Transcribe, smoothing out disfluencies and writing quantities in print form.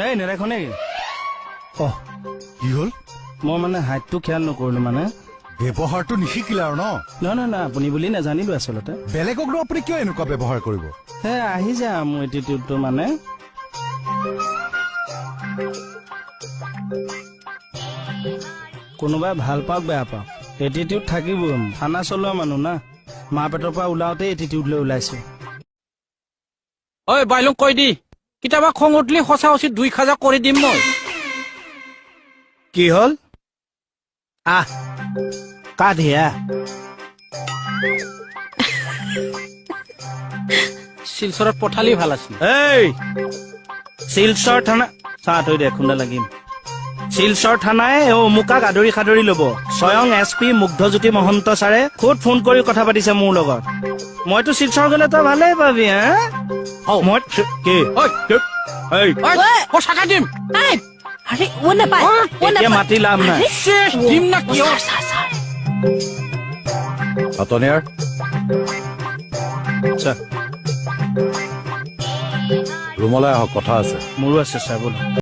এই নেদেখো নেকি? কি হ'ল? মই মানে হাইটটো খেয়াল নকৰিলো মানে। ব্যৱহাৰটো নিশিকিলে আৰু ন? নহয় আপুনি বুলি নাজানিলো আচলতে। বেলেগকনো আপুনি কিয় এনেকুৱা ব্যৱহাৰ কৰিব? আহি যা মোৰ এটিটিউডটো মানে। কোনোবাই ভাল পাওক বেয়া পাওক এটিটিউড থাকিবই। থানা চলোৱা মানুহ না, মা পেটৰ পৰা ওলাওতে এটিটিউড লৈ ওলাইছো। ঐ বাইলুক কৈ দি, কেতিয়াবা খং উঠলি সঁচা উচিত 2 খাজা কৰি দিম মই। কি হ'ল? আহ কাধিয়া শিলচৰত পঠালি ভাল আছিল। এই শিলচৰ থানা চাহ তৈ দে খুন্দা লাগিম। শিলচৰ থানাই অমুকাক আদৰি সাদৰি লব। স্বয়ং SP মুগ্ধজ্যোতি মহন্ত ছাৰে খুদ ফোন কৰি কথা পাতিছে মোৰ লগত। মইতো শিলচৰ গলে তই ভালেই পাবি। মই কি পইচা দিম আরে ও না পায় ও না এতিয়া মাতি লাভ নাই। দিম না কিয়? অতনিয়াৰ ৰুমলৈ আহক, কথা আছে। মোৰো আছে ছাৰ বোলো।